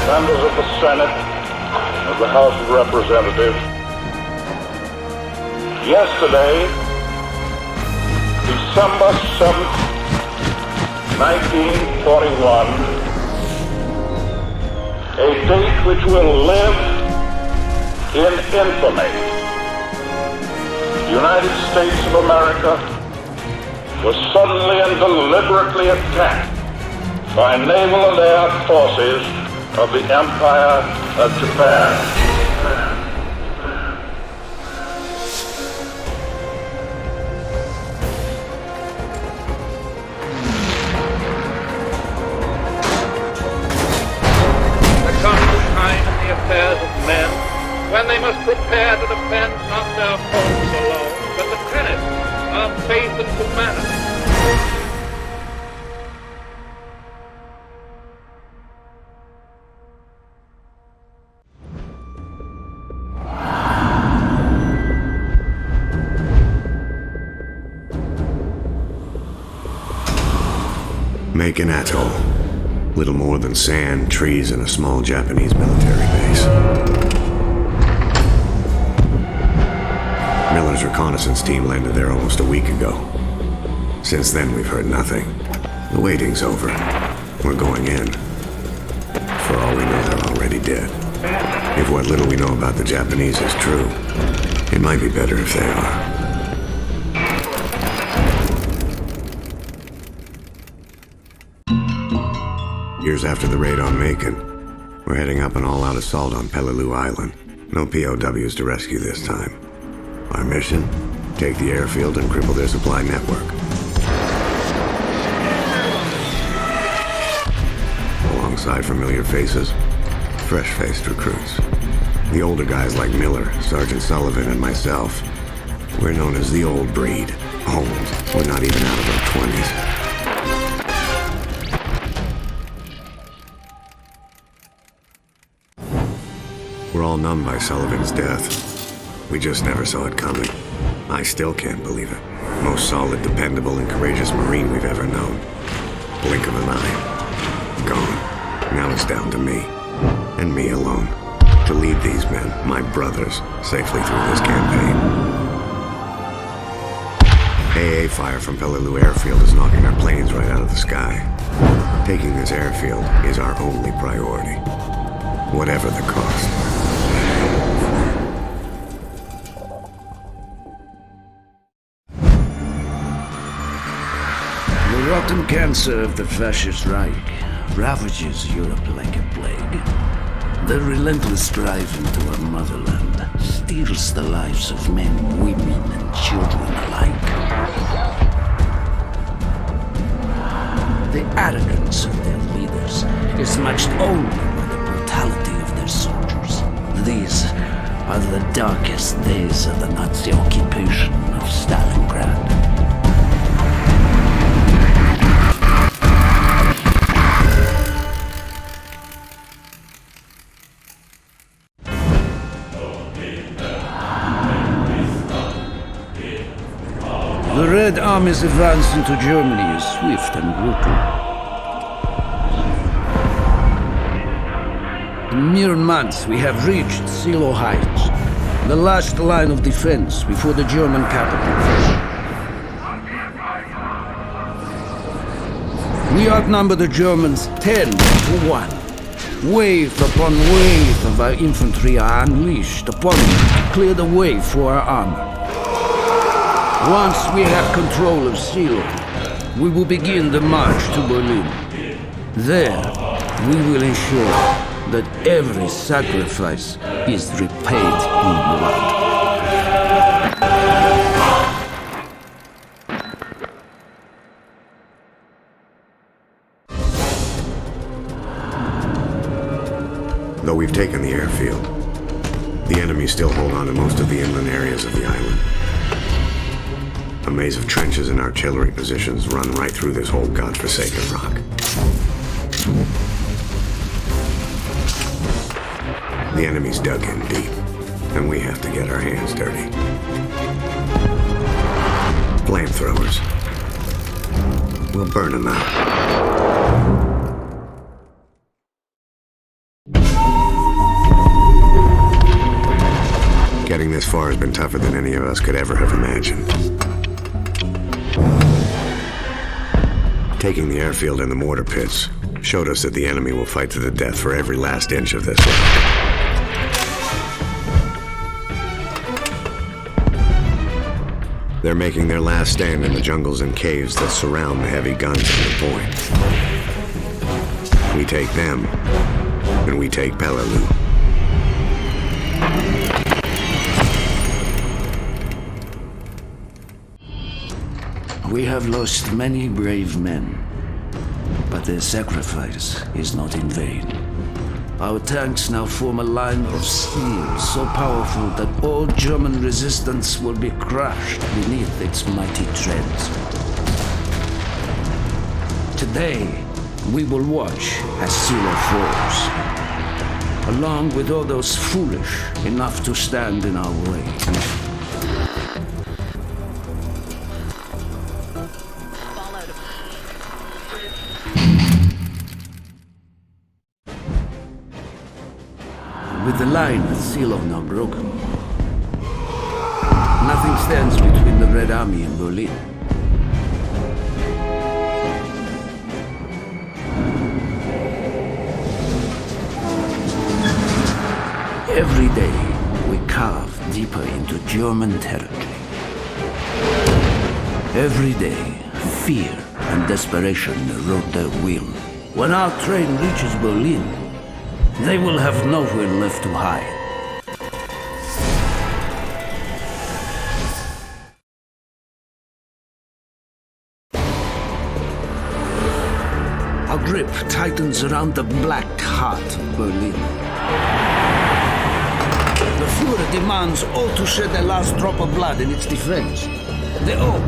Members of the Senate, of the House of Representatives, yesterday, December 7th, 1941, a date which will live in infamy, the United States of America was suddenly and deliberately attacked by naval and air forces of the Empire of Japan. There comes a time in the affairs of men when they must prepare to defend not their homes alone, but the tenets of faith and humanity. Make an atoll. Little more than sand, trees, and a small Japanese military base. Miller's reconnaissance team landed there almost a week ago. Since then, we've heard nothing. The waiting's over. We're going in. For all we know, they're already dead. If what little we know about the Japanese is true, it might be better if they are. Years after the raid on Macon, we're heading up an all-out assault on Peleliu Island. No POWs to rescue this time. Our mission? Take the airfield and cripple their supply network. Alongside familiar faces, fresh-faced recruits. The older guys like Miller, Sergeant Sullivan, and myself. We're known as the old breed. Old. We're not even out of our 20s. We're all numb by Sullivan's death. We just never saw it coming. I still can't believe it. Most solid, dependable, and courageous Marine we've ever known. Blink of an eye. Gone. Now it's down to me. And me alone. To lead these men, my brothers, safely through this campaign. AA fire from Peleliu Airfield is knocking our planes right out of the sky. Taking this airfield is our only priority. Whatever the cost. The rotten cancer of the fascist Reich ravages Europe like a plague. The relentless drive into our motherland steals the lives of men, women, and children alike. The arrogance of their leaders is matched only by the brutality of their soldiers. These are the darkest days of the Nazi occupation of Stalingrad. The Red Army's advance into Germany is swift and brutal. In mere months, we have reached Silo Heights, the last line of defense before the German capital. We outnumber the Germans 10 to 1. Wave upon wave of our infantry are unleashed upon them to clear the way for our armor. Once we have control of Silo, we will begin the march to Berlin. There, We will ensure that every sacrifice is repaid in blood. Though we've taken the airfield, the enemy still hold on to most of the inland areas of the island. A maze of trenches and artillery positions run right through this whole godforsaken rock. The enemy's dug in deep, and we have to get our hands dirty. Flamethrowers. We'll burn them out. Getting this far has been tougher than any of us could ever have imagined. Taking the airfield and the mortar pits showed us that the enemy will fight to the death for every last inch of this rock. They're making their last stand in the jungles and caves that surround the heavy guns on the point. We take them, and we take Peleliu. We have lost many brave men, but their sacrifice is not in vain. Our tanks now form a line of steel so powerful that all German resistance will be crushed beneath its mighty treads. Today, we will watch as Silo falls, along with all those foolish enough to stand in our way. With the line at Silo now broken, nothing stands between the Red Army and Berlin. Every day, we carve deeper into German territory. Every day, fear and desperation erode their will. When our train reaches Berlin, they will have nowhere left to hide. Our grip tightens around the black heart of Berlin. The Fuhrer demands all to shed their last drop of blood in its defense. The old,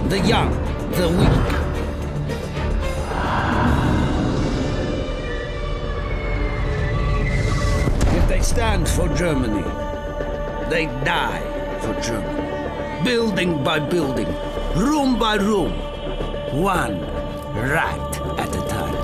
the young, the weak. They stand for Germany. They die for Germany. Building by building, room by room, one rat at a time.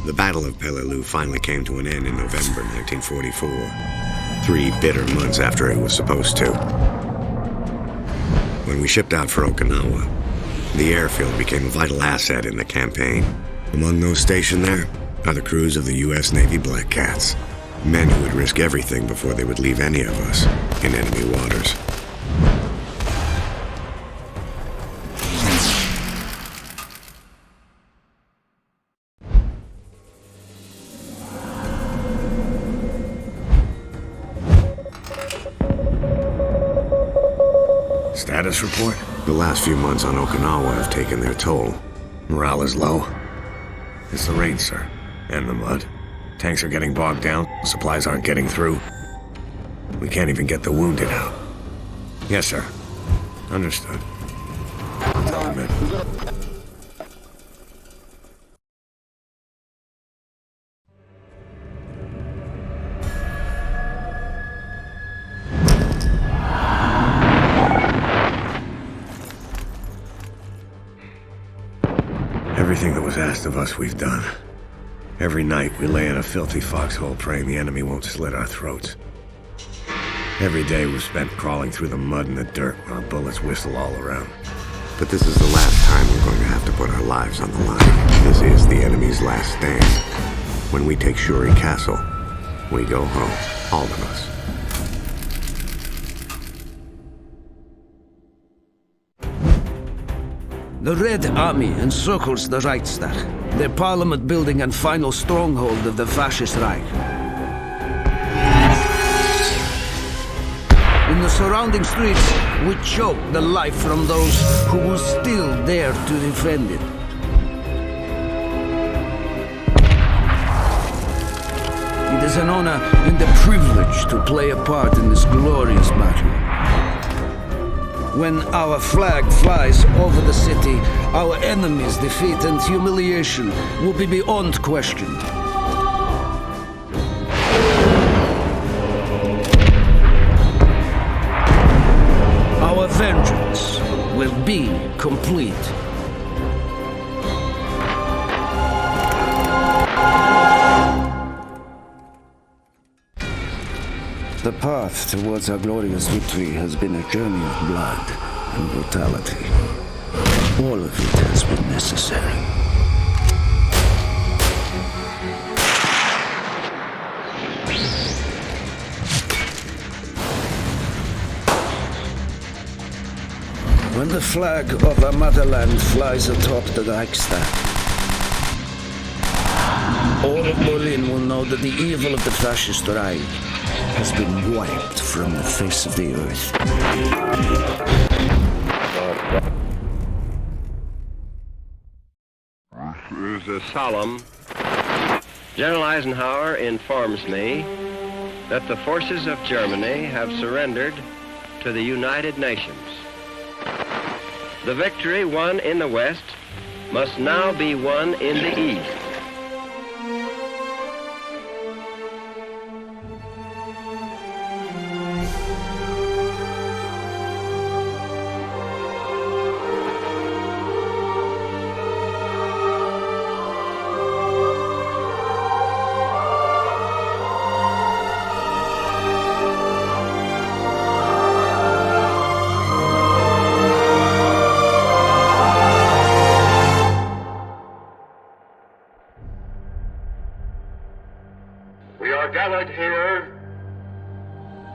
The Battle of Peleliu finally came to an end in November 1944, 3 bitter months after it was supposed to. When we shipped out for Okinawa, the airfield became a vital asset in the campaign. Among those stationed there are the crews of the U.S. Navy Black Cats, men who would risk everything before they would leave any of us in enemy waters. Status report? The last few months on Okinawa have taken their toll. Morale is low. It's the rain, sir. And the mud. Tanks are getting bogged down. Supplies aren't getting through. We can't even get the wounded out. Yes, sir. Understood. I'll tell the men. Everything that was asked of us, we've done. Every night, we lay in a filthy foxhole praying the enemy won't slit our throats. Every day was spent crawling through the mud and the dirt while bullets whistle all around. But this is the last time we're going to have to put our lives on the line. This is the enemy's last stand. When we take Shuri Castle, we go home, all of us. The Red Army encircles the Reichstag, their parliament building and final stronghold of the fascist Reich. In the surrounding streets, we choke the life from those who will still dare to defend it. It is an honor and a privilege to play a part in this glorious battle. When our flag flies over the city, our enemies' defeat and humiliation will be beyond question. Our vengeance will be complete. The path towards our glorious victory has been a journey of blood and brutality. All of it has been necessary. When the flag of our motherland flies atop the Reichstag, all of Berlin will know that the evil of the fascist Reich has been wiped from the face of the earth. It was solemn. General Eisenhower informs me that the forces of Germany have surrendered to the United Nations. The victory won in the West must now be won in the East. Gathered here,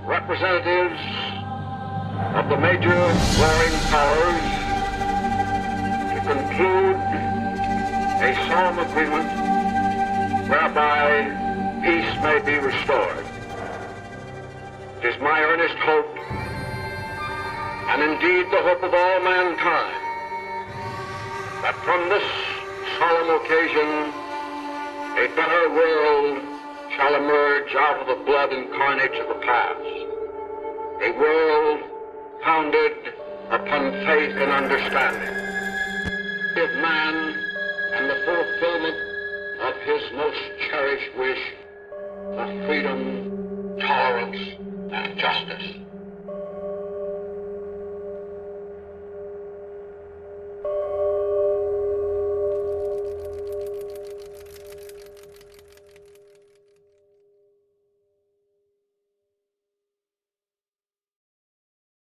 representatives of the major warring powers, to conclude a solemn agreement whereby peace may be restored. It is my earnest hope, and indeed the hope of all mankind, that from this solemn occasion a better world shall emerge out of the blood and carnage of the past. A world founded upon faith and understanding. Of man and the fulfillment of his most cherished wish for freedom, tolerance, and justice.